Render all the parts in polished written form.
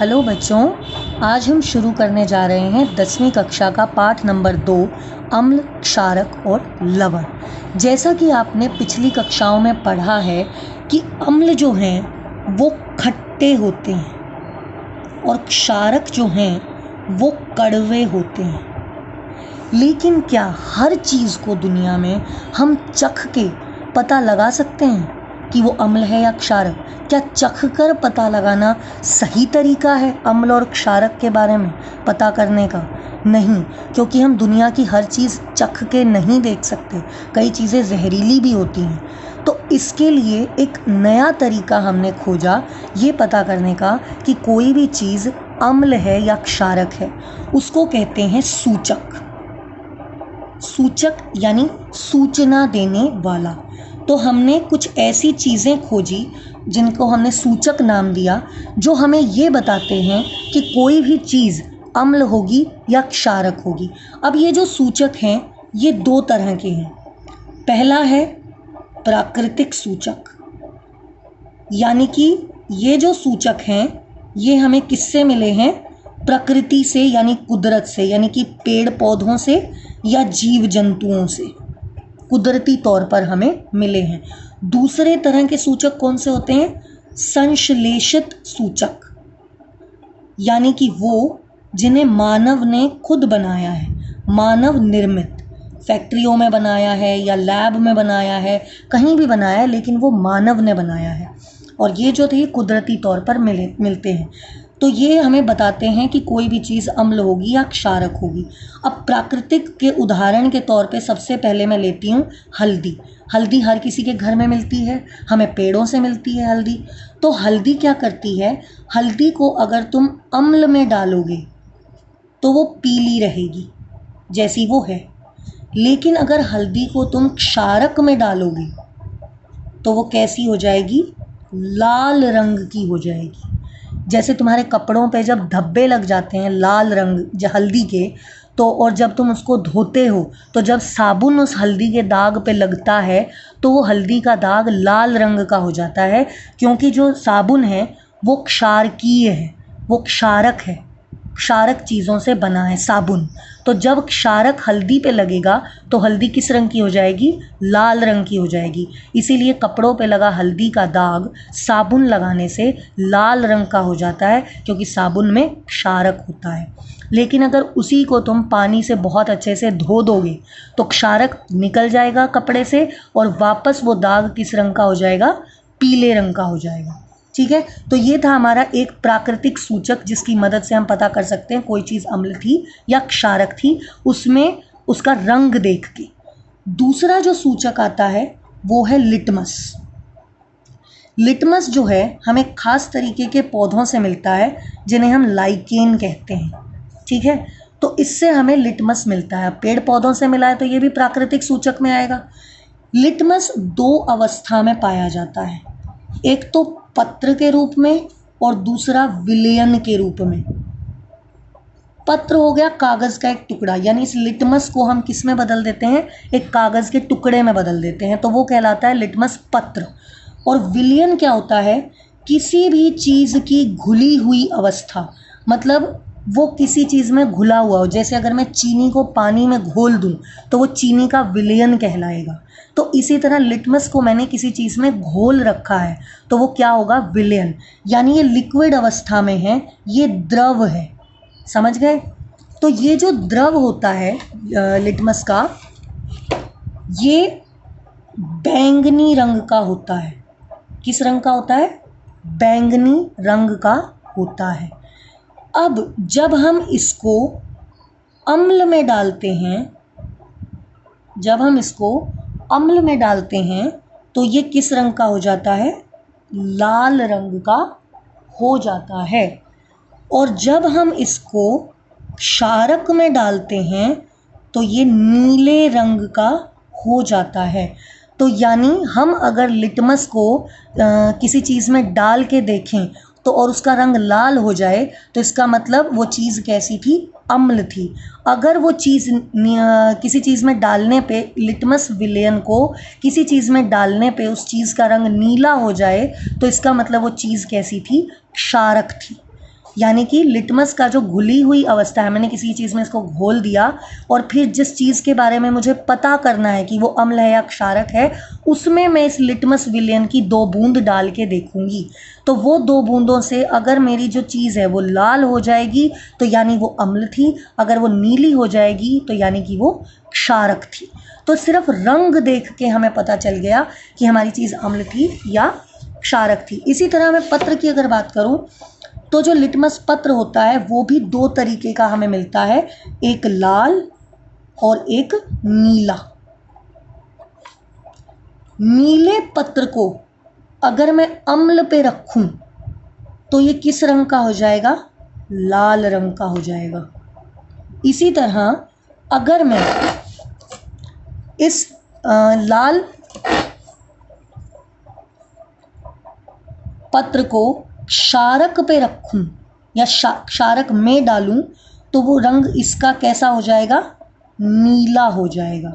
Hello बच्चों, आज हम शुरू करने जा रहे हैं 10वीं कक्षा का पाठ नंबर 2 अम्ल, क्षारक और लवण। जैसा कि आपने पिछली कक्षाओं में पढ़ा है कि अम्ल जो हैं वो खट्टे होते हैं और क्षारक जो हैं वो कड़वे होते हैं। लेकिन क्या हर चीज़ को दुनिया में हम चख के पता लगा सकते हैं कि वो अम्ल है या क्षारक? क्या चख कर पता लगाना सही तरीका है अम्ल और क्षारक के बारे में पता करने का? नहीं, क्योंकि हम दुनिया की हर चीज़ चख के नहीं देख सकते। कई चीज़ें जहरीली भी होती हैं। तो इसके लिए एक नया तरीका हमने खोजा ये पता करने का कि कोई भी चीज़ अम्ल है या क्षारक है। उसको कहते हैं सूचक। सूचक यानी सूचना देने वाला। तो हमने कुछ ऐसी चीज़ें खोजी जिनको हमने सूचक नाम दिया, जो हमें ये बताते हैं कि कोई भी चीज़ अम्ल होगी या क्षारक होगी। अब ये जो सूचक हैं ये दो तरह के हैं। पहला है प्राकृतिक सूचक, यानी कि ये जो सूचक हैं ये हमें किससे मिले हैं? प्रकृति से, यानी कुदरत से, यानी कि पेड़ पौधों से या जीव जंतुओं से कुदरती तौर पर हमें मिले हैं। दूसरे तरह के सूचक कौन से होते हैं? संश्लेषित सूचक, यानी कि वो जिन्हें मानव ने खुद बनाया है, मानव निर्मित, फैक्ट्रियों में बनाया है या लैब में बनाया है, कहीं भी बनाया है, लेकिन वो मानव ने बनाया है। और ये जो थे कुदरती तौर पर मिलते हैं। तो ये हमें बताते हैं कि कोई भी चीज़ अम्ल होगी या क्षारक होगी। अब प्राकृतिक के उदाहरण के तौर पे सबसे पहले मैं लेती हूँ हल्दी। हल्दी हर किसी के घर में मिलती है, हमें पेड़ों से मिलती है हल्दी। तो हल्दी क्या करती है? हल्दी को अगर तुम अम्ल में डालोगे तो वो पीली रहेगी जैसी वो है, लेकिन अगर हल्दी को तुम क्षारक में डालोगे तो वो कैसी हो जाएगी? लाल रंग की हो जाएगी। जैसे तुम्हारे कपड़ों पे जब धब्बे लग जाते हैं लाल रंग हल्दी के, तो और जब तुम उसको धोते हो तो जब साबुन उस हल्दी के दाग पे लगता है तो वो हल्दी का दाग लाल रंग का हो जाता है, क्योंकि जो साबुन है वो क्षारकीय है, वो क्षारक है, क्षारक चीज़ों से बना है साबुन। तो जब क्षारक हल्दी पे लगेगा तो हल्दी किस रंग की हो जाएगी? लाल रंग की हो जाएगी। इसीलिए कपड़ों पे लगा हल्दी का दाग साबुन लगाने से लाल रंग का हो जाता है, क्योंकि साबुन में क्षारक होता है। लेकिन अगर उसी को तुम पानी से बहुत अच्छे से धो दोगे तो क्षारक निकल जाएगा कपड़े से और वापस वो दाग किस रंग का हो जाएगा? पीले रंग का हो जाएगा। ठीक है, तो ये था हमारा एक प्राकृतिक सूचक जिसकी मदद से हम पता कर सकते हैं कोई चीज़ अम्ल थी या क्षारक थी, उसमें उसका रंग देख के। दूसरा जो सूचक आता है वो है लिटमस। लिटमस जो है हमें खास तरीके के पौधों से मिलता है जिन्हें हम लाइकेन कहते हैं। ठीक है, तो इससे हमें लिटमस मिलता है। पेड़ पौधों से मिला है तो ये भी प्राकृतिक सूचक में आएगा। लिटमस दो अवस्था में पाया जाता है, एक तो पत्र के रूप में और दूसरा विलयन के रूप में। पत्र हो गया कागज़ का एक टुकड़ा, यानी इस लिटमस को हम किस में बदल देते हैं? एक कागज़ के टुकड़े में बदल देते हैं, तो वो कहलाता है लिटमस पत्र। और विलयन क्या होता है? किसी भी चीज़ की घुली हुई अवस्था, मतलब वो किसी चीज़ में घुला हुआ हो। जैसे अगर मैं चीनी को पानी में घोल दूं तो वो चीनी का विलयन कहलाएगा। तो इसी तरह लिटमस को मैंने किसी चीज़ में घोल रखा है तो वो क्या होगा? विलयन। यानी ये लिक्विड अवस्था में है, ये द्रव है। समझ गए? तो ये जो द्रव होता है लिटमस का, ये बैंगनी रंग का होता है। किस रंग का होता है? बैंगनी रंग का होता है। अब जब हम इसको अम्ल में डालते हैं, जब हम इसको अम्ल में डालते हैं तो ये किस रंग का हो जाता है? लाल रंग का हो जाता है। और जब हम इसको क्षारक में डालते हैं तो ये नीले रंग का हो जाता है। तो यानी हम अगर लिटमस को किसी चीज़ में डाल के देखें तो और उसका रंग लाल हो जाए तो इसका मतलब वो चीज़ कैसी थी? अम्ल थी। अगर वो चीज़ किसी चीज़ में डालने पे, लिटमस विलयन को किसी चीज़ में डालने पे उस चीज़ का रंग नीला हो जाए तो इसका मतलब वो चीज़ कैसी थी? क्षारक थी। यानी कि लिटमस का जो घुली हुई अवस्था है, मैंने किसी चीज़ में इसको घोल दिया और फिर जिस चीज़ के बारे में मुझे पता करना है कि वो अम्ल है या क्षारक है, उसमें मैं इस लिटमस विलयन की 2 बूंद डाल के देखूंगी। तो वो 2 बूंदों से अगर मेरी जो चीज़ है वो लाल हो जाएगी तो यानी वो अम्ल थी, अगर वो नीली हो जाएगी तो यानी कि वो क्षारक थी। तो सिर्फ रंग देख के हमें पता चल गया कि हमारी चीज़ अम्ल थी या क्षारक थी। इसी तरह मैं पत्र की अगर बात करूं तो जो लिटमस पत्र होता है वो भी 2 तरीके का हमें मिलता है, एक लाल और एक नीला। नीले पत्र को अगर मैं अम्ल पे रखूं तो ये किस रंग का हो जाएगा? लाल रंग का हो जाएगा। इसी तरह अगर मैं इस लाल पत्र को क्षारक पे रखूं या क्षारक में डालूं तो वो रंग इसका कैसा हो जाएगा? नीला हो जाएगा।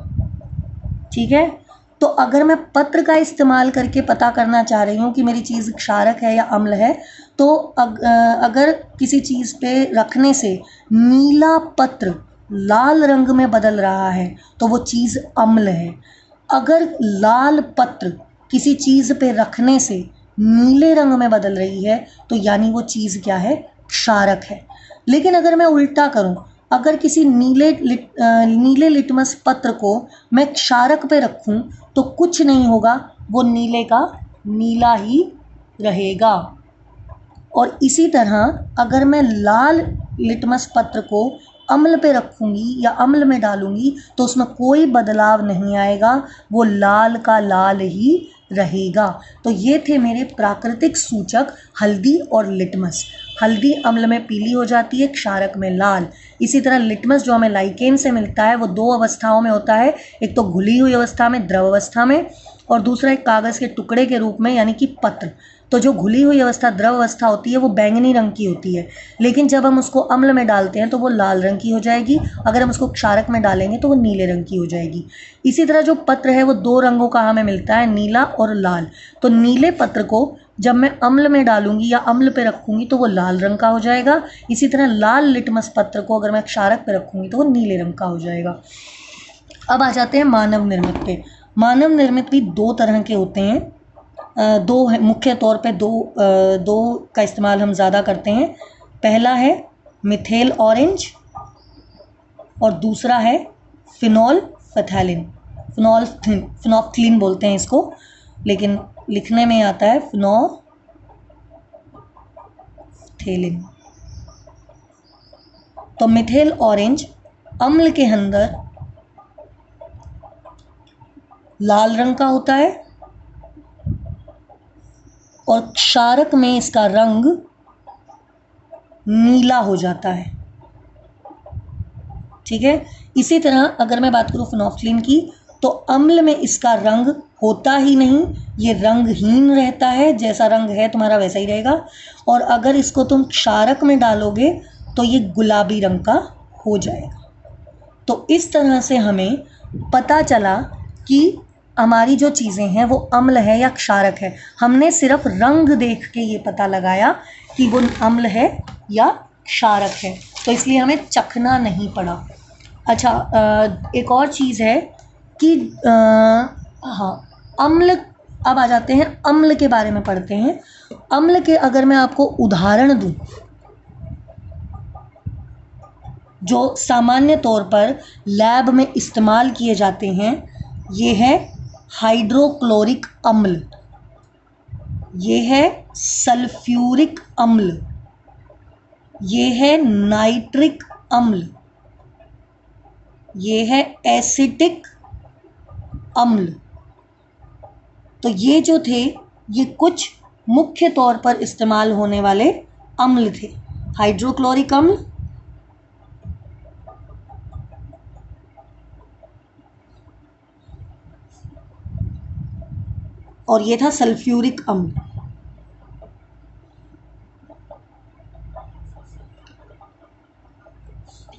ठीक है, तो अगर मैं पत्र का इस्तेमाल करके पता करना चाह रही हूँ कि मेरी चीज़ क्षारक है या अम्ल है, तो अगर किसी चीज़ पे रखने से नीला पत्र लाल रंग में बदल रहा है तो वो चीज़ अम्ल है। अगर लाल पत्र किसी चीज़ पे रखने से नीले रंग में बदल रही है तो यानी वो चीज़ क्या है? क्षारक है। लेकिन अगर मैं उल्टा करूं, अगर किसी नीले लिटमस पत्र को मैं क्षारक पे रखूं तो कुछ नहीं होगा, वो नीले का नीला ही रहेगा। और इसी तरह अगर मैं लाल लिटमस पत्र को अम्ल पे रखूंगी या अम्ल में डालूंगी तो उसमें कोई बदलाव नहीं आएगा, वो लाल का लाल ही रहेगा। तो ये थे मेरे प्राकृतिक सूचक हल्दी और लिटमस। हल्दी अम्ल में पीली हो जाती है, क्षारक में लाल। इसी तरह लिटमस जो हमें लाइकेन से मिलता है वो 2 अवस्थाओं में होता है, एक तो घुली हुई अवस्था में, द्रव अवस्था में, और दूसरा एक कागज़ के टुकड़े के रूप में यानी कि पत्र। तो जो घुली हुई अवस्था द्रव अवस्था होती है वो बैंगनी रंग की होती है, लेकिन जब हम उसको अम्ल में डालते हैं तो वो लाल रंग की हो जाएगी, अगर हम उसको क्षारक में डालेंगे तो वो नीले रंग की हो जाएगी। इसी तरह जो पत्र है वो 2 रंगों का हमें मिलता है, नीला और लाल। तो नीले पत्र को जब मैं अम्ल में डालूंगी या अम्ल पे रखूंगी तो वो लाल रंग का हो जाएगा। इसी तरह लाल लिटमस पत्र को अगर मैं क्षारक पे रखूंगी तो वो नीले रंग का हो जाएगा। अब आ जाते हैं मानव निर्मित पे। मानव निर्मित भी 2 तरह के होते हैं, 2 है मुख्य तौर पे, 2 का इस्तेमाल हम ज़्यादा करते हैं। पहला है मिथेल ऑरेंज और दूसरा है फिनोल्फथैलिन। फिनोल्फ्थलीन बोलते हैं इसको, लेकिन लिखने में आता है फिनोल्फथैलिन। तो मिथेल ऑरेंज अम्ल के अंदर लाल रंग का होता है और क्षारक में इसका रंग नीला हो जाता है। ठीक है, इसी तरह अगर मैं बात करूं फिनोल्फ्थलीन की तो अम्ल में इसका रंग होता ही नहीं, ये रंगहीन रहता है, जैसा रंग है तुम्हारा वैसा ही रहेगा। और अगर इसको तुम क्षारक में डालोगे तो ये गुलाबी रंग का हो जाएगा। तो इस तरह से हमें पता चला कि हमारी जो चीज़ें हैं वो अम्ल है या क्षारक है। हमने सिर्फ रंग देख के ये पता लगाया कि वो अम्ल है या क्षारक है, तो इसलिए हमें चखना नहीं पड़ा। अच्छा, एक और चीज़ है कि हाँ, अम्ल, अब आ जाते हैं अम्ल के बारे में पढ़ते हैं। अम्ल के अगर मैं आपको उदाहरण दूं जो सामान्य तौर पर लैब में इस्तेमाल किए जाते हैं, ये है हाइड्रोक्लोरिक अम्ल, ये है सल्फ्यूरिक अम्ल, ये है नाइट्रिक अम्ल, ये है एसिटिक अम्ल। तो ये जो थे ये कुछ मुख्य तौर पर इस्तेमाल होने वाले अम्ल थे। हाइड्रोक्लोरिक अम्ल, और ये था सल्फ्यूरिक अम्ल।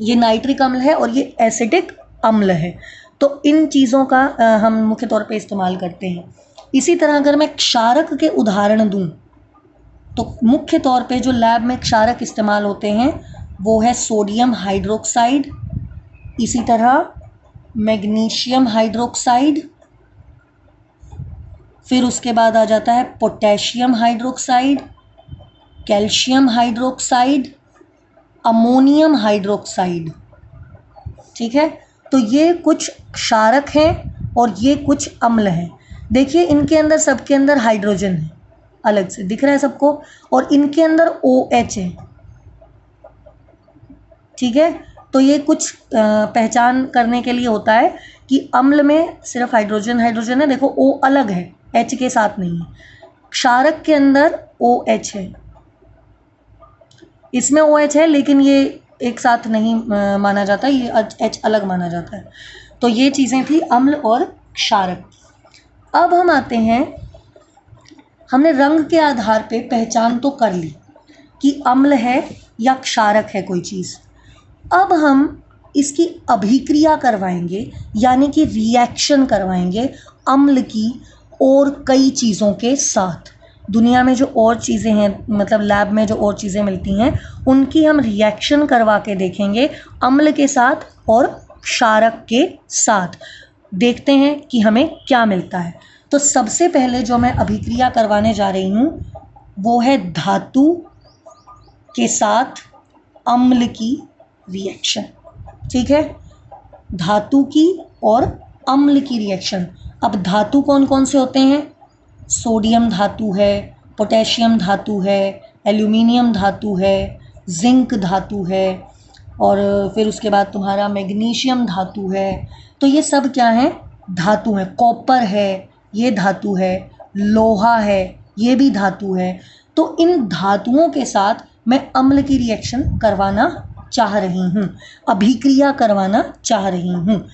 ये नाइट्रिक अम्ल है और ये एसिडिक अम्ल है। तो इन चीज़ों का हम मुख्य तौर पे इस्तेमाल करते हैं। इसी तरह अगर मैं क्षारक के उदाहरण दूं तो मुख्य तौर पे जो लैब में क्षारक इस्तेमाल होते हैं वो है सोडियम हाइड्रोक्साइड, इसी तरह मैग्नीशियम हाइड्रोक्साइड, फिर उसके बाद आ जाता है potassium hydroxide, calcium hydroxide, ammonium hydroxide. ठीक है, तो ये कुछ क्षारक हैं और ये कुछ अम्ल हैं। देखिए इनके अंदर, सबके अंदर हाइड्रोजन है, अलग से दिख रहा है सबको, और इनके अंदर OH है। ठीक है, तो ये कुछ पहचान करने के लिए होता है कि अम्ल में सिर्फ हाइड्रोजन हाइड्रोजन है, देखो O अलग है, H के साथ नहीं है। क्षारक के अंदर OH है, इसमें OH है लेकिन ये एक साथ नहीं माना जाता, ये H अलग माना जाता है। तो ये चीज़ें थी अम्ल और क्षारक। अब हम आते हैं, हमने रंग के आधार पे पहचान तो कर ली कि अम्ल है या क्षारक है कोई चीज़। अब हम इसकी अभिक्रिया करवाएंगे, यानी कि रिएक्शन करवाएंगे अम्ल की और कई चीज़ों के साथ। दुनिया में जो और चीज़ें हैं, मतलब लैब में जो और चीज़ें मिलती हैं, उनकी हम रिएक्शन करवा के देखेंगे अम्ल के साथ और क्षारक के साथ। देखते हैं कि हमें क्या मिलता है। तो सबसे पहले जो मैं अभिक्रिया करवाने जा रही हूँ वो है धातु के साथ अम्ल की रिएक्शन। ठीक है, धातु की और अम्ल की रिएक्शन। अब धातु कौन कौन से होते हैं? सोडियम धातु है, पोटेशियम धातु है, एल्यूमिनियम धातु है, जिंक धातु है, और फिर उसके बाद तुम्हारा मैग्नीशियम धातु है। तो ये सब क्या है? धातु है। कॉपर है, ये धातु है। लोहा है, ये भी धातु है। तो इन धातुओं के साथ मैं अम्ल की रिएक्शन करवाना चाह रही हूँ, अभिक्रिया करवाना चाह रही हूँ।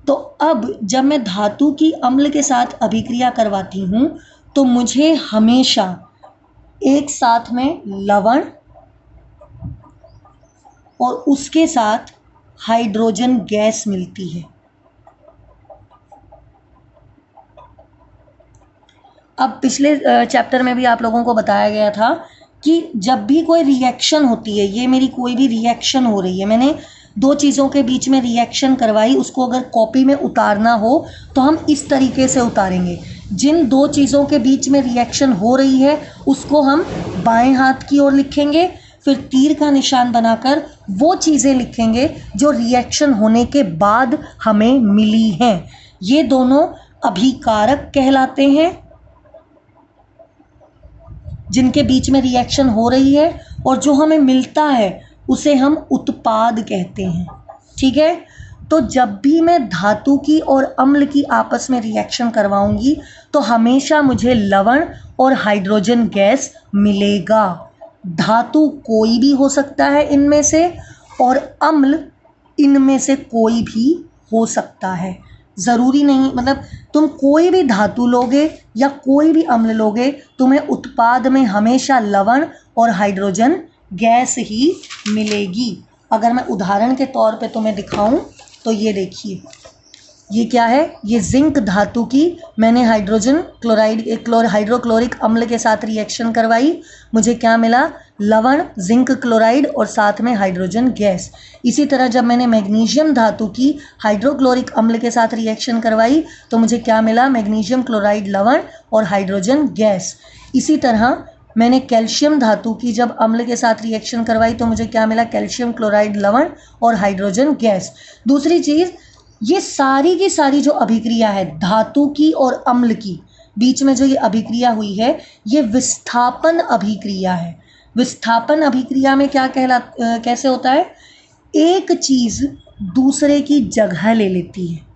तो अब जब मैं धातु की अम्ल के साथ अभिक्रिया करवाती हूँ तो मुझे हमेशा एक साथ में लवण और उसके साथ हाइड्रोजन गैस मिलती है। अब पिछले चैप्टर में भी आप लोगों को बताया गया था कि जब भी कोई रिएक्शन होती है, ये मेरी कोई भी रिएक्शन हो रही है, मैंने दो चीज़ों के बीच में रिएक्शन करवाई, उसको अगर कॉपी में उतारना हो तो हम इस तरीके से उतारेंगे। जिन दो चीज़ों के बीच में रिएक्शन हो रही है उसको हम बाएं हाथ की ओर लिखेंगे, फिर तीर का निशान बनाकर वो चीज़ें लिखेंगे जो रिएक्शन होने के बाद हमें मिली हैं। ये दोनों अभिकारक कहलाते हैं, जिनके बीच में रिएक्शन हो रही है, और जो हमें मिलता है उसे हम उत्पाद कहते हैं। ठीक है, तो जब भी मैं धातु की और अम्ल की आपस में रिएक्शन करवाऊंगी तो हमेशा मुझे लवण और हाइड्रोजन गैस मिलेगा। धातु कोई भी हो सकता है इनमें से, और अम्ल इनमें से कोई भी हो सकता है। ज़रूरी नहीं, मतलब तुम कोई भी धातु लोगे या कोई भी अम्ल लोगे, तुम्हें उत्पाद में हमेशा लवण और हाइड्रोजन गैस ही मिलेगी। अगर मैं उदाहरण के तौर पे तुम्हें दिखाऊं तो ये देखिए, ये क्या है? ये जिंक धातु की मैंने हाइड्रोजन क्लोराइड हाइड्रोक्लोरिक अम्ल के साथ रिएक्शन करवाई, मुझे क्या मिला? लवण, जिंक क्लोराइड और साथ में हाइड्रोजन गैस। इसी तरह जब मैंने मैग्नीशियम धातु की हाइड्रोक्लोरिक अम्ल के साथ रिएक्शन करवाई तो मुझे क्या मिला? मैग्नीशियम क्लोराइड, लवण और हाइड्रोजन गैस। इसी तरह मैंने कैल्शियम धातु की जब अम्ल के साथ रिएक्शन करवाई तो मुझे क्या मिला? कैल्शियम क्लोराइड, लवण और हाइड्रोजन गैस। दूसरी चीज़, ये सारी की सारी जो अभिक्रिया है धातु की और अम्ल की बीच में जो ये अभिक्रिया हुई है, ये विस्थापन अभिक्रिया है। विस्थापन अभिक्रिया में क्या कैसे होता है? एक चीज़ दूसरे की जगह ले लेती है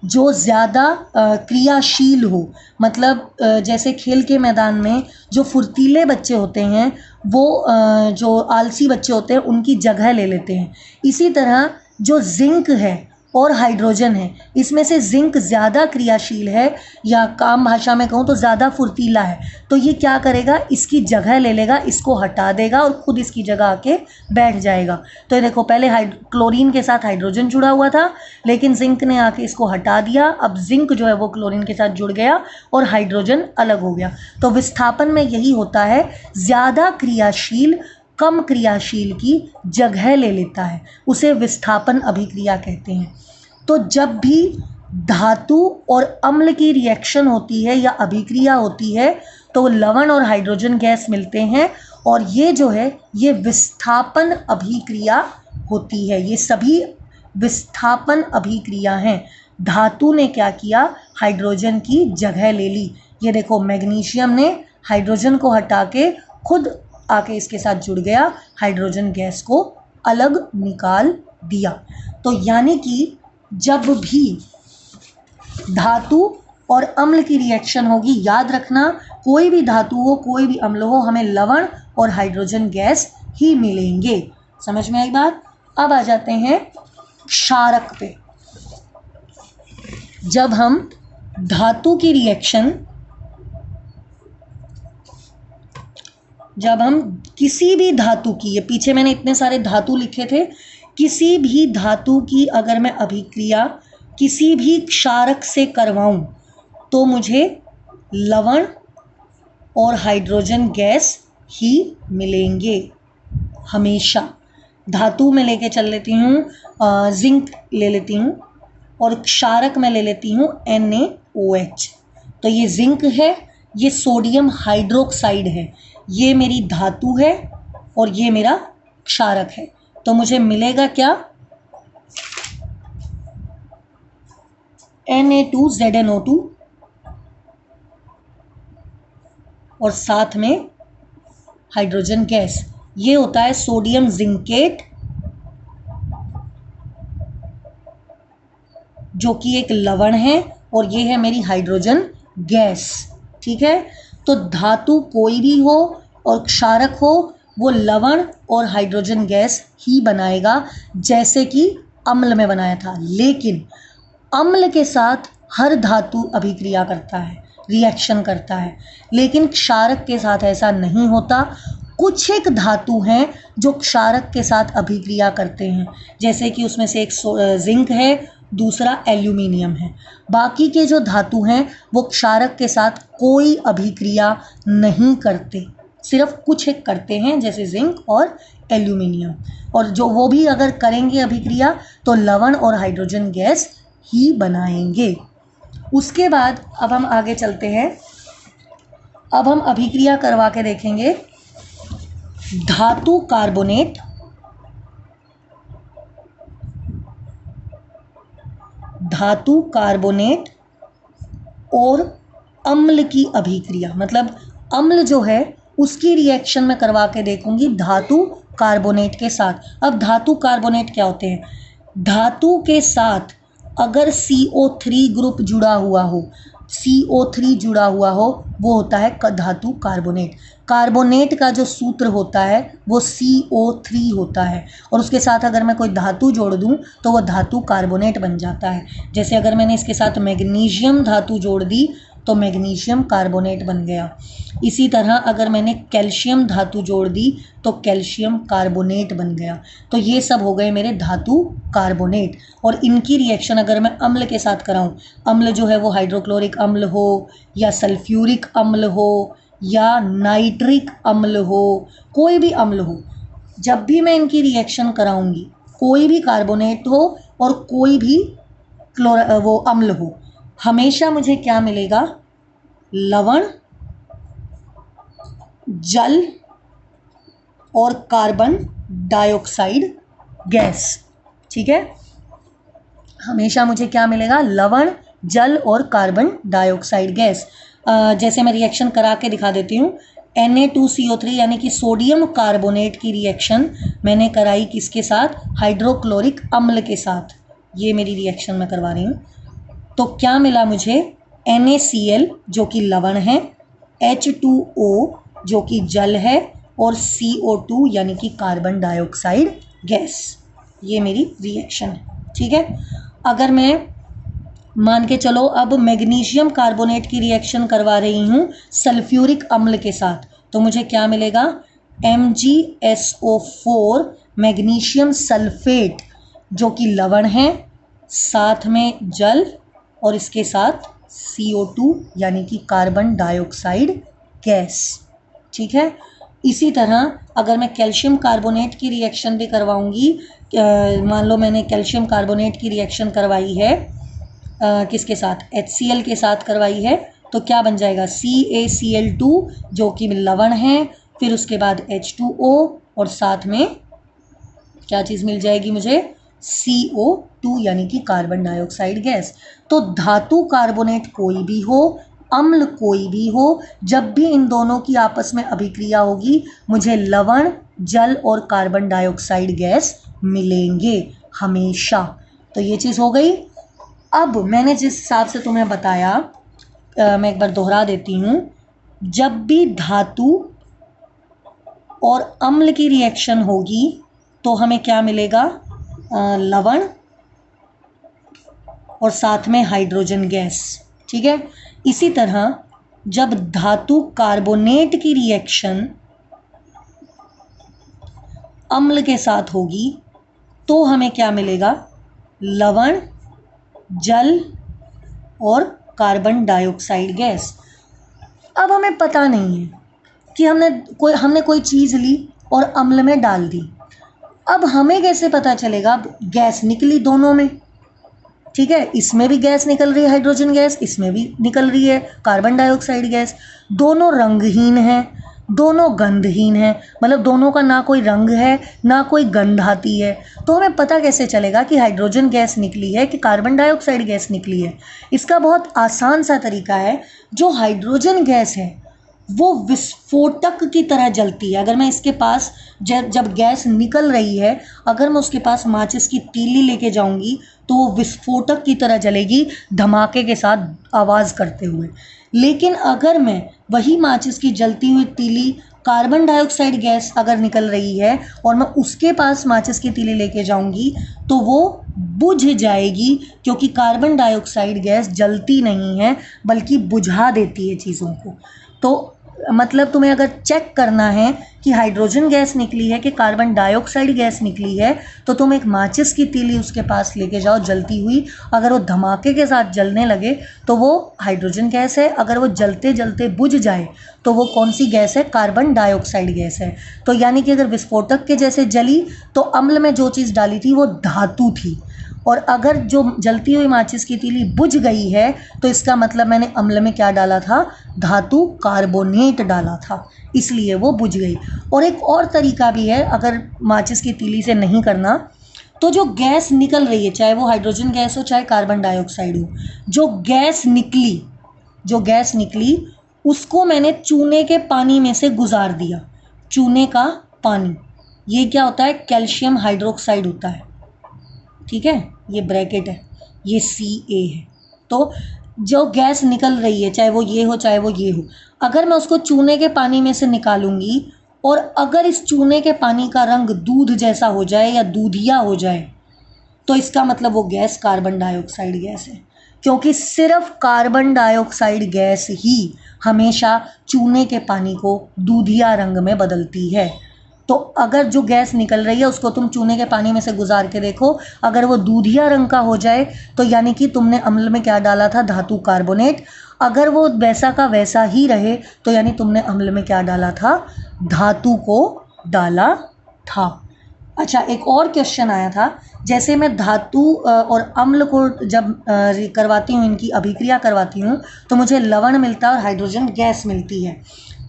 जो ज़्यादा क्रियाशील हो। मतलब जैसे खेल के मैदान में जो फुर्तीले बच्चे होते हैं वो जो आलसी बच्चे होते हैं उनकी जगह ले लेते हैं। इसी तरह जो जिंक है और हाइड्रोजन है, इसमें से जिंक ज़्यादा क्रियाशील है या काम भाषा में कहूँ तो ज़्यादा फुर्तीला है, तो ये क्या करेगा, इसकी जगह ले लेगा, इसको हटा देगा और खुद इसकी जगह आके बैठ जाएगा। तो ये देखो पहले क्लोरीन के साथ हाइड्रोजन जुड़ा हुआ था, लेकिन जिंक ने आके इसको हटा दिया। अब जिंक जो है वो क्लोरीन के साथ जुड़ गया और हाइड्रोजन अलग हो गया। तो विस्थापन में यही होता है, ज़्यादा क्रियाशील कम क्रियाशील की जगह ले लेता है, उसे विस्थापन अभिक्रिया कहते हैं। तो जब भी धातु और अम्ल की रिएक्शन होती है या अभिक्रिया होती है तो लवण और हाइड्रोजन गैस मिलते हैं, और ये जो है ये विस्थापन अभिक्रिया होती है। ये सभी विस्थापन अभिक्रिया हैं। धातु ने क्या किया, हाइड्रोजन की जगह ले ली। ये देखो मैग्नीशियम ने हाइड्रोजन को हटा के खुद आके इसके साथ जुड़ गया, हाइड्रोजन गैस को अलग निकाल दिया। तो यानी कि जब भी धातु और अम्ल की रिएक्शन होगी, याद रखना कोई भी धातु हो कोई भी अम्ल हो, हमें लवण और हाइड्रोजन गैस ही मिलेंगे। समझ में आई बात? अब आ जाते हैं क्षारक पे। जब हम धातु की रिएक्शन, जब हम किसी भी धातु की, ये पीछे मैंने इतने सारे धातु लिखे थे, किसी भी धातु की अगर मैं अभिक्रिया किसी भी क्षारक से करवाऊं तो मुझे लवण और हाइड्रोजन गैस ही मिलेंगे हमेशा। धातु में लेके चल लेती हूँ, जिंक ले लेती हूँ और क्षारक में ले लेती हूँ NaOH। तो ये जिंक है, ये सोडियम हाइड्रोक्साइड है, ये मेरी धातु है और ये मेरा क्षारक है। तो मुझे मिलेगा क्या, Na2ZnO2 और साथ में हाइड्रोजन गैस। ये होता है सोडियम जिंकेट, जो कि एक लवण है, और ये है मेरी हाइड्रोजन गैस। ठीक है, तो धातु कोई भी हो और क्षारक हो, वो लवण और हाइड्रोजन गैस ही बनाएगा, जैसे कि अम्ल में बनाया था। लेकिन अम्ल के साथ हर धातु अभिक्रिया करता है, रिएक्शन करता है, लेकिन क्षारक के साथ ऐसा नहीं होता। कुछ एक धातु हैं जो क्षारक के साथ अभिक्रिया करते हैं, जैसे कि उसमें से एक जिंक है, दूसरा एल्यूमिनियम है। बाकी के जो धातु हैं वो क्षारक के साथ कोई अभिक्रिया नहीं करते, सिर्फ कुछ एक करते हैं, जैसे जिंक और एल्यूमिनियम। और जो वो भी अगर करेंगे अभिक्रिया तो लवण और हाइड्रोजन गैस ही बनाएंगे। उसके बाद अब हम आगे चलते हैं। अब हम अभिक्रिया करवा के देखेंगे धातु कार्बोनेट, धातु कार्बोनेट और अम्ल की अभिक्रिया। मतलब अम्ल जो है उसकी रिएक्शन में करवा के देखूंगी धातु कार्बोनेट के साथ। अब धातु कार्बोनेट क्या होते हैं, धातु के साथ अगर CO3 ग्रुप जुड़ा हुआ हो, CO3 जुड़ा हुआ हो, वो होता है धातु कार्बोनेट। कार्बोनेट का जो सूत्र होता है वो CO3 होता है, और उसके साथ अगर मैं कोई धातु जोड़ दूं तो वो धातु कार्बोनेट बन जाता है। जैसे अगर मैंने इसके साथ मैग्नीशियम धातु जोड़ दी तो मैग्नीशियम कार्बोनेट बन गया। इसी तरह अगर मैंने कैल्शियम धातु जोड़ दी तो कैल्शियम कार्बोनेट बन गया। तो ये सब हो गए मेरे धातु कार्बोनेट, और इनकी रिएक्शन अगर मैं अम्ल के साथ कराऊं, अम्ल जो है वो हाइड्रोक्लोरिक अम्ल हो या सल्फ्यूरिक अम्ल हो या नाइट्रिक अम्ल हो, कोई भी अम्ल हो, जब भी मैं इनकी रिएक्शन कराऊंगी, कोई भी कार्बोनेट हो और कोई भी वो अम्ल हो, हमेशा मुझे क्या मिलेगा, लवण, जल और कार्बन डाइऑक्साइड गैस। ठीक है, हमेशा मुझे क्या मिलेगा, लवण, जल और कार्बन डाइऑक्साइड गैस। जैसे मैं रिएक्शन करा के दिखा देती हूँ। Na2CO3 यानी कि सोडियम कार्बोनेट की रिएक्शन मैंने कराई किसके साथ, हाइड्रोक्लोरिक अम्ल के साथ। ये मेरी रिएक्शन मैं करवा रही हूँ। तो क्या मिला मुझे, NaCl जो कि लवण है, H2O जो कि जल है, और CO2 यानी कि कार्बन डाइऑक्साइड गैस। ये मेरी रिएक्शन है। ठीक है, अगर मैं मान के चलो अब मैग्नीशियम कार्बोनेट की रिएक्शन करवा रही हूँ सल्फ्यूरिक अम्ल के साथ, तो मुझे क्या मिलेगा, MgSO4 मैग्नीशियम सल्फेट जो कि लवण है, साथ में जल और इसके साथ CO2 यानी कि कार्बन डाइऑक्साइड गैस। ठीक है। इसी तरह अगर मैं कैल्शियम कार्बोनेट की रिएक्शन भी करवाऊंगी, मान लो मैंने कैल्शियम कार्बोनेट की रिएक्शन करवाई है किसके साथ, HCl के साथ करवाई है, तो क्या बन जाएगा, CaCl2 जो कि लवण है, फिर उसके बाद H2O और साथ में क्या चीज़ मिल जाएगी मुझे, CO2 यानी कि कार्बन डाइऑक्साइड गैस। तो धातु कार्बोनेट कोई भी हो, अम्ल कोई भी हो, जब भी इन दोनों की आपस में अभिक्रिया होगी मुझे लवण, जल और कार्बन डाइऑक्साइड गैस मिलेंगे हमेशा। तो ये चीज़ हो गई। अब मैंने जिस हिसाब से तुम्हें बताया, मैं एक बार दोहरा देती हूँ, जब भी धातु और अम्ल की रिएक्शन होगी तो हमें क्या मिलेगा, लवण और साथ में हाइड्रोजन गैस। ठीक है। इसी तरह जब धातु कार्बोनेट की रिएक्शन अम्ल के साथ होगी तो हमें क्या मिलेगा, लवण, जल और कार्बन डाइऑक्साइड गैस। अब हमें पता नहीं है कि हमने कोई चीज़ ली और अम्ल में डाल दी, अब हमें कैसे पता चलेगा, गैस निकली दोनों में। ठीक है, इसमें भी गैस निकल रही है हाइड्रोजन गैस, इसमें भी निकल रही है कार्बन डाइऑक्साइड गैस, दोनों रंगहीन हैं, दोनों गंधहीन है, मतलब दोनों का ना कोई रंग है ना कोई गंध आती है। तो हमें पता कैसे चलेगा कि हाइड्रोजन गैस निकली है कि कार्बन डाइऑक्साइड गैस निकली है। इसका बहुत आसान सा तरीका है, जो हाइड्रोजन गैस है वो विस्फोटक की तरह जलती है। अगर मैं इसके पास जब गैस निकल रही है, अगर मैं उसके पास माचिस की तीली लेके जाऊंगी तो वो विस्फोटक की तरह जलेगी, धमाके के साथ आवाज़ करते हुए। लेकिन अगर मैं वही माचिस की जलती हुई तीली, कार्बन डाइऑक्साइड गैस अगर निकल रही है और मैं उसके पास माचिस की तीली लेके जाऊंगी तो वो बुझ जाएगी, क्योंकि कार्बन डाइऑक्साइड गैस जलती नहीं है बल्कि बुझा देती है चीज़ों को। तो मतलब तुम्हें अगर चेक करना है कि हाइड्रोजन गैस निकली है कि कार्बन डाइऑक्साइड गैस निकली है, तो तुम एक माचिस की तीली उसके पास लेके जाओ जलती हुई, अगर वो धमाके के साथ जलने लगे तो वो हाइड्रोजन गैस है, अगर वो जलते जलते बुझ जाए तो वो कौन सी गैस है, कार्बन डाइऑक्साइड गैस है। तो यानी कि अगर विस्फोटक के जैसे जली तो अम्ल में जो चीज़ डाली थी वो धातु थी, और अगर जो जलती हुई माचिस की तीली बुझ गई है तो इसका मतलब मैंने अम्ल में क्या डाला था, धातु कार्बोनेट डाला था, इसलिए वो बुझ गई। और एक और तरीका भी है, अगर माचिस की तीली से नहीं करना, तो जो गैस निकल रही है, चाहे वो हाइड्रोजन गैस हो चाहे कार्बन डाइऑक्साइड हो, जो गैस निकली उसको मैंने चूने के पानी में से गुजार दिया। चूने का पानी, ये क्या होता है, कैल्शियम हाइड्रोक्साइड होता है। ठीक है, ये ब्रैकेट है, ये Ca है। तो जो गैस निकल रही है, चाहे वो ये हो चाहे वो ये हो, अगर मैं उसको चूने के पानी में से निकालूंगी और अगर इस चूने के पानी का रंग दूध जैसा हो जाए या दूधिया हो जाए, तो इसका मतलब वो गैस कार्बन डाइऑक्साइड गैस है, क्योंकि सिर्फ कार्बन डाइऑक्साइड गैस ही हमेशा चूने के पानी को दूधिया रंग में बदलती है। तो अगर जो गैस निकल रही है उसको तुम चूने के पानी में से गुजार के देखो, अगर वो दूधिया रंग का हो जाए तो यानी कि तुमने अम्ल में क्या डाला था, धातु कार्बोनेट। अगर वो वैसा का वैसा ही रहे तो यानी तुमने अम्ल में क्या डाला था, धातु को डाला था। अच्छा, एक और क्वेश्चन आया था, जैसे मैं धातु और अम्ल को जब करवाती हूँ, इनकी अभिक्रिया करवाती हूँ, तो मुझे लवण मिलता है और हाइड्रोजन गैस मिलती है।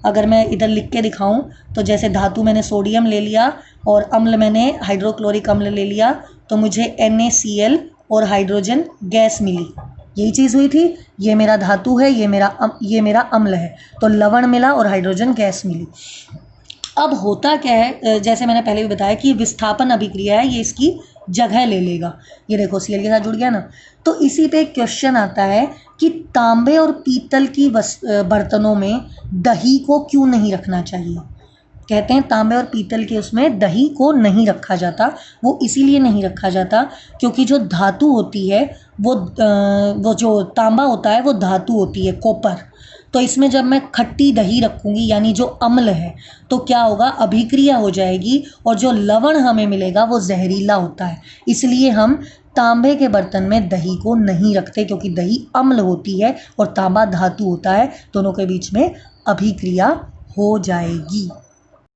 अगर मैं इधर लिख के दिखाऊं तो जैसे धातु मैंने सोडियम ले लिया और अम्ल मैंने हाइड्रोक्लोरिक अम्ल ले लिया, तो मुझे NaCl और हाइड्रोजन गैस मिली। यही चीज़ हुई थी, ये मेरा धातु है, ये मेरा अम्ल है, तो लवण मिला और हाइड्रोजन गैस मिली। अब होता क्या है, जैसे मैंने पहले भी बताया कि विस्थापन अभिक्रिया है, ये इसकी जगह ले लेगा। ये देखो Cl के साथ जुड़ गया ना। तो इसी पे एक क्वेश्चन आता है कि तांबे और पीतल की बर्तनों में दही को क्यों नहीं रखना चाहिए। कहते हैं तांबे और पीतल के उसमें दही को नहीं रखा जाता। वो इसीलिए नहीं रखा जाता क्योंकि जो धातु होती है वो जो तांबा होता है वो धातु होती है, कॉपर। तो इसमें जब मैं खट्टी दही रखूँगी यानी जो अम्ल है, तो क्या होगा, अभिक्रिया हो जाएगी और जो लवण हमें मिलेगा वो जहरीला होता है। इसलिए हम तांबे के बर्तन में दही को नहीं रखते क्योंकि दही अम्ल होती है और तांबा धातु होता है, दोनों के बीच में अभिक्रिया हो जाएगी।